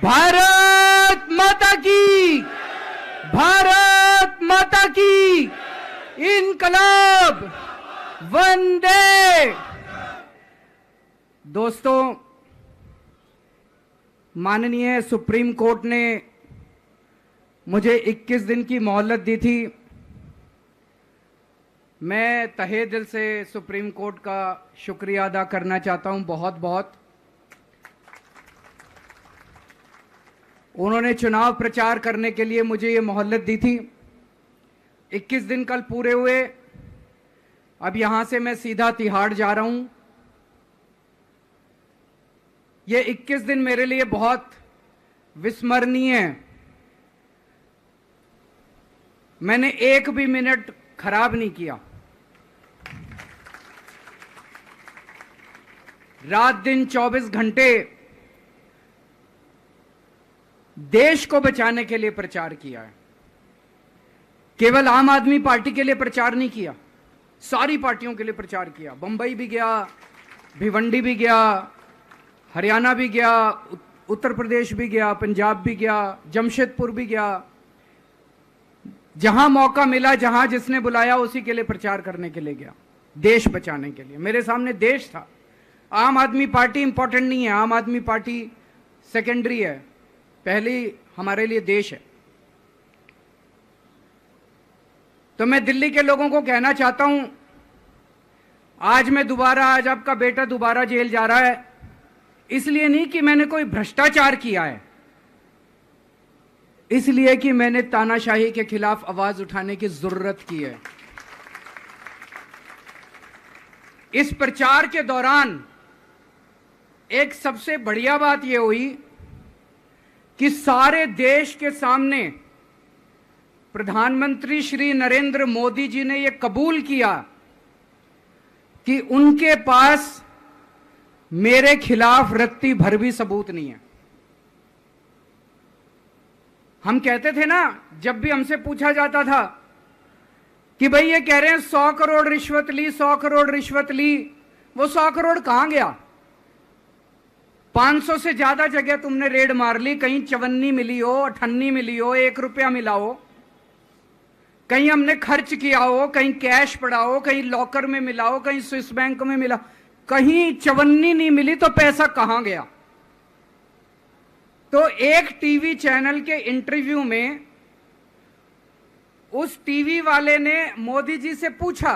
भारत माता की, भारत माता की, इनकलाब, वंदे। दोस्तों, माननीय सुप्रीम कोर्ट ने मुझे 21 दिन की मोहलत दी थी। मैं तहे दिल से सुप्रीम कोर्ट का शुक्रिया अदा करना चाहता हूं, बहुत बहुत। उन्होंने चुनाव प्रचार करने के लिए मुझे ये मोहलत दी थी। 21 दिन कल पूरे हुए। अब यहां से मैं सीधा तिहाड़ जा रहा हूं। ये 21 दिन मेरे लिए बहुत विस्मरणीय है। मैंने एक भी मिनट खराब नहीं किया। रात दिन 24 घंटे देश को बचाने के लिए प्रचार किया है। केवल आम आदमी पार्टी के लिए प्रचार नहीं किया, सारी पार्टियों के लिए प्रचार किया। बंबई भी गया, भिवंडी भी गया, हरियाणा भी गया, उत्तर प्रदेश भी गया, पंजाब भी गया, जमशेदपुर भी गया। जहां मौका मिला, जहां जिसने बुलाया, उसी के लिए प्रचार करने के लिए गया, देश बचाने के लिए। मेरे सामने देश था। आम आदमी पार्टी इंपॉर्टेंट नहीं है, आम आदमी पार्टी सेकेंडरी है, पहली हमारे लिए देश है। तो मैं दिल्ली के लोगों को कहना चाहता हूं, आज आपका बेटा दोबारा जेल जा रहा है, इसलिए नहीं कि मैंने कोई भ्रष्टाचार किया है, इसलिए कि मैंने तानाशाही के खिलाफ आवाज उठाने की जरूरत की है। इस प्रचार के दौरान एक सबसे बढ़िया बात यह हुई कि सारे देश के सामने प्रधानमंत्री श्री नरेंद्र मोदी जी ने यह कबूल किया कि उनके पास मेरे खिलाफ रत्ती भर भी सबूत नहीं है। हम कहते थे ना, जब भी हमसे पूछा जाता था कि भाई ये कह रहे हैं 100 करोड़ रिश्वत ली, 100 करोड़ रिश्वत ली, वो 100 करोड़ कहां गया? 500 से ज्यादा जगह तुमने रेड मार ली, कहीं चवन्नी मिली हो, अठन्नी मिली हो, 1 रुपया मिला हो, कहीं हमने खर्च किया हो, कहीं कैश पड़ा हो, कहीं लॉकर में मिला हो, कहीं स्विस बैंक में मिला, कहीं चवन्नी नहीं मिली, तो पैसा कहां गया? तो एक टीवी चैनल के इंटरव्यू में उस टीवी वाले ने मोदी जी से पूछा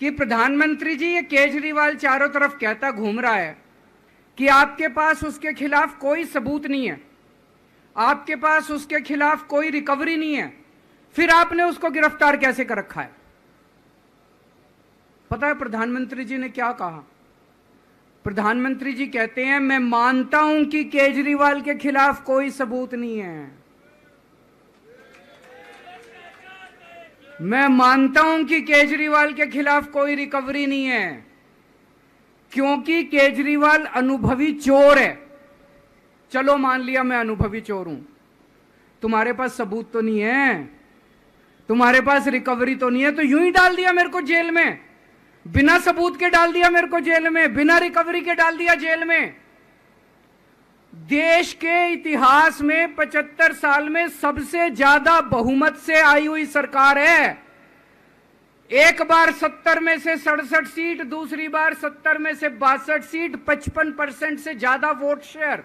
कि प्रधानमंत्री जी, ये केजरीवाल चारों तरफ कहता घूम रहा है कि आपके पास उसके खिलाफ कोई सबूत नहीं है, आपके पास उसके खिलाफ कोई रिकवरी नहीं है, फिर आपने उसको गिरफ्तार कैसे कर रखा है? पता है प्रधानमंत्री जी ने क्या कहा? प्रधानमंत्री जी कहते हैं, मैं मानता हूं कि केजरीवाल के खिलाफ कोई सबूत नहीं है, मैं मानता हूं कि केजरीवाल के खिलाफ कोई रिकवरी नहीं है, क्योंकि केजरीवाल अनुभवी चोर है। चलो मान लिया मैं अनुभवी चोर हूं, तुम्हारे पास सबूत तो नहीं है, तुम्हारे पास रिकवरी तो नहीं है, तो यूं ही डाल दिया मेरे को जेल में, बिना सबूत के डाल दिया मेरे को जेल में, बिना रिकवरी के डाल दिया जेल में। देश के इतिहास में 75 साल में सबसे ज्यादा बहुमत से आई हुई सरकार है। एक बार 70 में से 67 सीट, दूसरी बार 70 में से 62 सीट, 55% से ज्यादा वोट शेयर।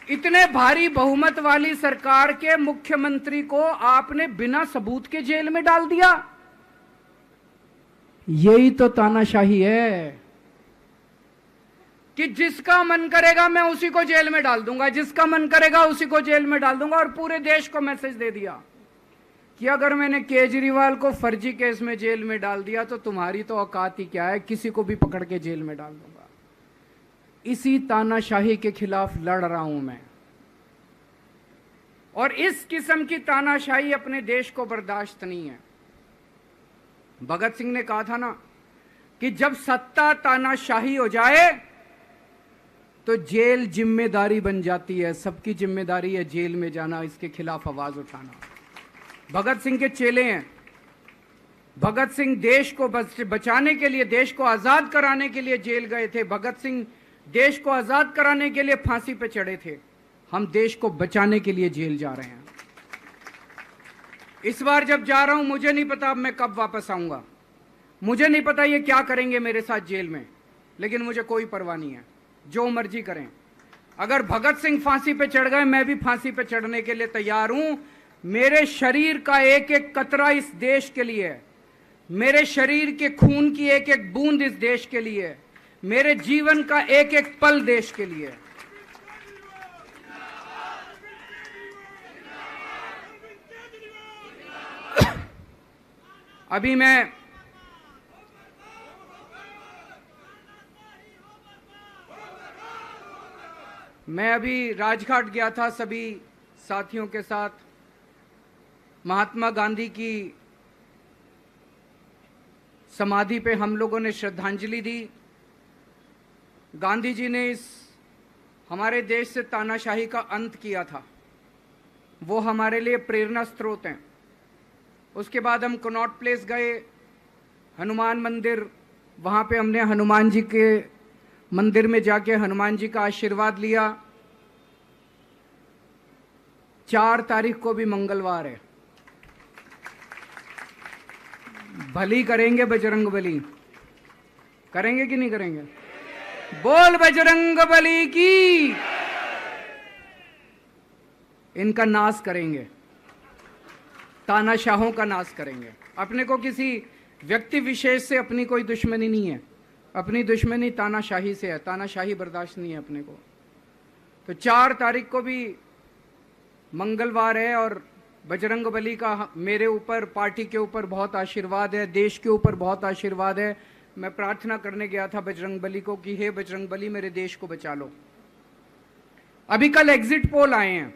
इतने भारी बहुमत वाली सरकार के मुख्यमंत्री को आपने बिना सबूत के जेल में डाल दिया। यही तो तानाशाही है कि जिसका मन करेगा मैं उसी को जेल में डाल दूंगा, जिसका मन करेगा उसी को जेल में डाल दूंगा। और पूरे देश को मैसेज दे दिया कि अगर मैंने केजरीवाल को फर्जी केस में जेल में डाल दिया तो तुम्हारी तो औकात ही क्या है, किसी को भी पकड़ के जेल में डाल दूंगा। इसी तानाशाही के खिलाफ लड़ रहा हूं मैं, और इस किस्म की तानाशाही अपने देश को बर्दाश्त नहीं है। भगत सिंह ने कहा था ना कि जब सत्ता तानाशाही हो जाए तो जेल जिम्मेदारी बन जाती है, सबकी जिम्मेदारी है जेल में जाना, इसके खिलाफ आवाज उठाना। भगत सिंह के चेले हैं। भगत सिंह देश को बचाने के लिए, देश को आजाद कराने के लिए जेल गए थे। भगत सिंह देश को आजाद कराने के लिए फांसी पे चढ़े थे, हम देश को बचाने के लिए जेल जा रहे हैं। इस बार जब जा रहा हूं, मुझे नहीं पता अब मैं कब वापस आऊंगा, मुझे नहीं पता ये क्या करेंगे मेरे साथ जेल में, लेकिन मुझे कोई परवाह नहीं है, जो मर्जी करें। अगर भगत सिंह फांसी पे चढ़ गए, मैं भी फांसी पे चढ़ने के लिए तैयार हूं। मेरे शरीर का एक एक कतरा इस देश के लिए है, मेरे शरीर के खून की एक एक बूंद इस देश के लिए है, मेरे जीवन का एक एक पल देश के लिए है। अभी मैं अभी राजघाट गया था सभी साथियों के साथ। महात्मा गांधी की समाधि पे हम लोगों ने श्रद्धांजलि दी। गांधी जी ने इस हमारे देश से तानाशाही का अंत किया था, वो हमारे लिए प्रेरणा स्रोत हैं। उसके बाद हम कनॉट प्लेस गए, हनुमान मंदिर, वहाँ पे हमने हनुमान जी के मंदिर में जाके हनुमान जी का आशीर्वाद लिया। 4 तारीख को भी मंगलवार है, भली करेंगे बजरंग बली, करेंगे कि नहीं करेंगे? बोल बजरंग बली की। इनका नाश करेंगे, तानाशाहों का नाश करेंगे। अपने को किसी व्यक्ति विशेष से अपनी कोई दुश्मनी नहीं है, अपनी दुश्मनी तानाशाही से है, तानाशाही बर्दाश्त नहीं है अपने को। तो 4 तारीख को भी मंगलवार है और बजरंग बली का मेरे ऊपर, पार्टी के ऊपर बहुत आशीर्वाद है, देश के ऊपर बहुत आशीर्वाद है। मैं प्रार्थना करने गया था बजरंग बली को कि हे बजरंग बली, मेरे देश को बचा लो। अभी कल एग्जिट पोल आए हैं,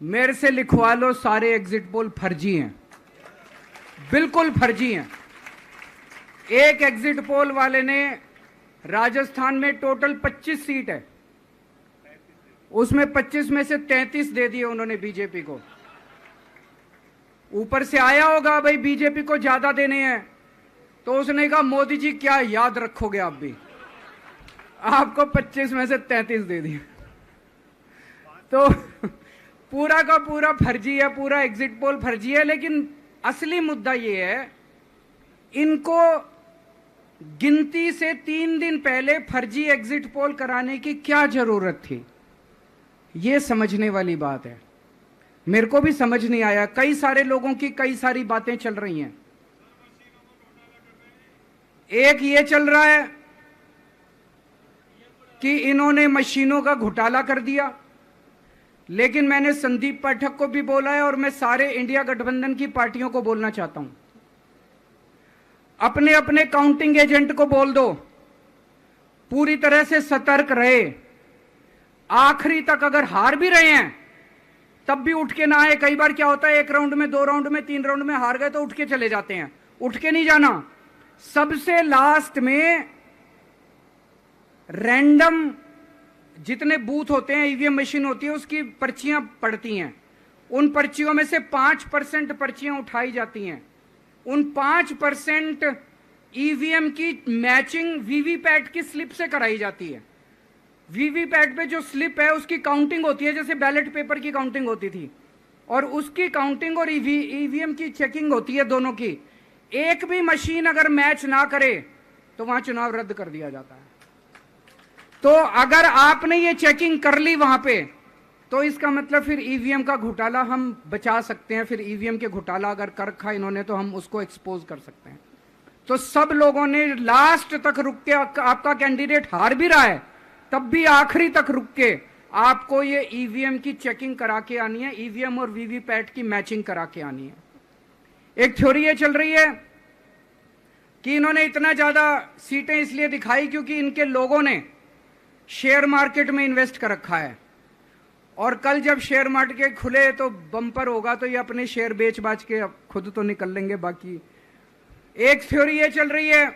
मेरे से लिखवा लो, सारे एग्जिट पोल फर्जी हैं, बिल्कुल फर्जी हैं। एक एग्जिट पोल वाले ने राजस्थान में टोटल 25 सीट है, उसमें 25 में से 33 दे दिए उन्होंने बीजेपी को। ऊपर से आया होगा भाई बीजेपी को ज्यादा देने हैं, तो उसने कहा मोदी जी क्या याद रखोगे आप भी, आपको 25 में से 33 दे दिए। तो पूरा का पूरा फर्जी है, पूरा एग्जिट पोल फर्जी है। लेकिन असली मुद्दा ये है, इनको गिनती से 3 दिन पहले फर्जी एग्जिट पोल कराने की क्या जरूरत थी, ये समझने वाली बात है। मेरे को भी समझ नहीं आया, कई सारे लोगों की कई सारी बातें चल रही हैं। एक ये चल रहा है कि इन्होंने मशीनों का घोटाला कर दिया, लेकिन मैंने संदीप पाठक को भी बोला है और मैं सारे इंडिया गठबंधन की पार्टियों को बोलना चाहता हूं, अपने अपने काउंटिंग एजेंट को बोल दो पूरी तरह से सतर्क रहे। आखिरी तक अगर हार भी रहे हैं तब भी उठ के ना आए। कई बार क्या होता है, 1 राउंड में, 2 राउंड में, 3 राउंड में हार गए तो उठ के चले जाते हैं। उठ के नहीं जाना, सबसे लास्ट में रैंडम जितने बूथ होते हैं, ईवीएम मशीन होती है, उसकी पर्चियां पड़ती हैं। उन पर्चियों में से 5% पर्चियां उठाई जाती हैं। उन 5% ईवीएम की मैचिंग वीवीपैट की स्लिप से कराई जाती है। वीवीपैट पे जो स्लिप है उसकी काउंटिंग होती है, जैसे बैलेट पेपर की काउंटिंग होती थी, और उसकी काउंटिंग और ईवीएम की चेकिंग होती है दोनों की। एक भी मशीन अगर मैच ना करे तो वहां चुनाव रद्द कर दिया जाता है। तो अगर आपने ये चेकिंग कर ली वहां पे, तो इसका मतलब फिर ईवीएम का घोटाला हम बचा सकते हैं। फिर ईवीएम के घोटाला अगर कर रखा इन्होंने तो हम उसको एक्सपोज कर सकते हैं। तो सब लोगों ने लास्ट तक रुक के, आपका कैंडिडेट हार भी रहा है तब भी आखिरी तक रुक के आपको ये ईवीएम की चेकिंग करा के आनी है, ईवीएम और वीवीपैट की मैचिंग करा के आनी है। एक थ्योरी ये चल रही है कि इन्होंने इतना ज्यादा सीटें इसलिए दिखाई क्योंकि इनके लोगों ने शेयर मार्केट में इन्वेस्ट कर रखा है, और कल जब शेयर मार्केट खुले तो बम्पर होगा, तो ये अपने शेयर बेच बाच के खुद तो निकल लेंगे। बाकी एक थ्योरी ये चल रही है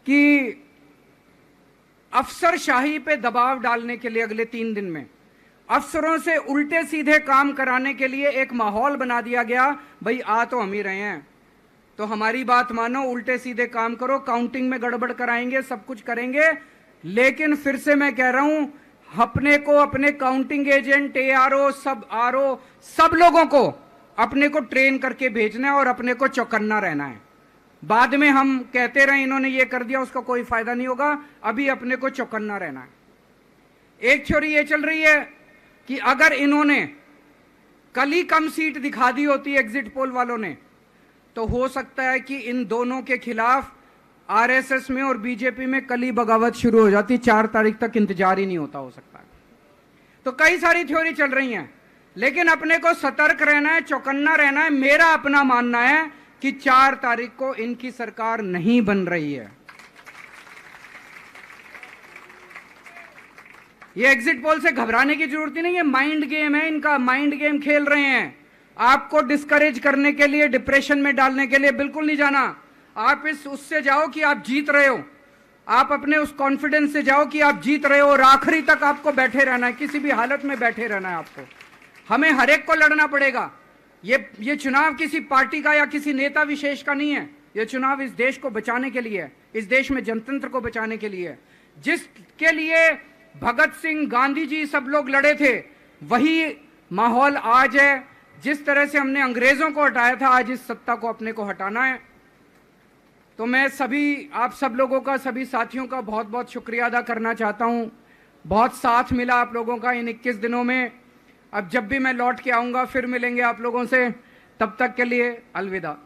कि अफसरशाही पे दबाव डालने के लिए अगले 3 दिन में अफसरों से उल्टे सीधे काम कराने के लिए एक माहौल बना दिया गया। भाई आ तो हम ही रहे हैं, तो हमारी बात मानो, उल्टे सीधे काम करो, काउंटिंग में गड़बड़ कराएंगे, सब कुछ करेंगे, लेकिन फिर से मैं कह रहा हूं, अपने को, अपने काउंटिंग एजेंट, एआरओ, सब आरओ, सब लोगों को अपने को ट्रेन करके भेजना है और अपने को चौकन्ना रहना है। बाद में हम कहते रहे इन्होंने ये कर दिया, उसका कोई फायदा नहीं होगा, अभी अपने को चौकन्ना रहना है। एक थ्योरी ये चल रही है कि अगर इन्होंने कल ही कम सीट दिखा दी होती एग्जिट पोल वालों ने, तो हो सकता है कि इन दोनों के खिलाफ आरएसएस में और बीजेपी में कल ही बगावत शुरू हो जाती, 4 तारीख तक इंतजार ही नहीं होता, हो सकता है। तो कई सारी थ्योरी चल रही हैं, लेकिन अपने को सतर्क रहना है, चौकन्ना रहना है। मेरा अपना मानना है कि 4 तारीख को इनकी सरकार नहीं बन रही है। ये एग्जिट पोल से घबराने की जरूरत ही नहीं है, माइंड गेम है इनका, माइंड गेम खेल रहे हैं। आपको डिस्करेज करने के लिए, डिप्रेशन में डालने के लिए बिल्कुल नहीं जाना। आप उससे जाओ कि आप जीत रहे हो, आप अपने उस कॉन्फिडेंस से जाओ कि आप जीत रहे हो, और आखिरी तक आपको बैठे रहना है, किसी भी हालत में बैठे रहना है आपको। हमें हर एक को लड़ना पड़ेगा। ये चुनाव किसी पार्टी का या किसी नेता विशेष का नहीं है, ये चुनाव इस देश को बचाने के लिए है, इस देश में जनतंत्र को बचाने के लिए है। जिसके लिए भगत सिंह, गांधी जी, सब लोग लड़े थे, वही माहौल आज है। जिस तरह से हमने अंग्रेजों को हटाया था, आज इस सत्ता को अपने को हटाना है। तो मैं सभी, आप सब लोगों का, सभी साथियों का बहुत बहुत शुक्रिया अदा करना चाहता हूं। बहुत साथ मिला आप लोगों का इन 21 दिनों में। अब जब भी मैं लौट के आऊंगा फिर मिलेंगे आप लोगों से, तब तक के लिए अलविदा।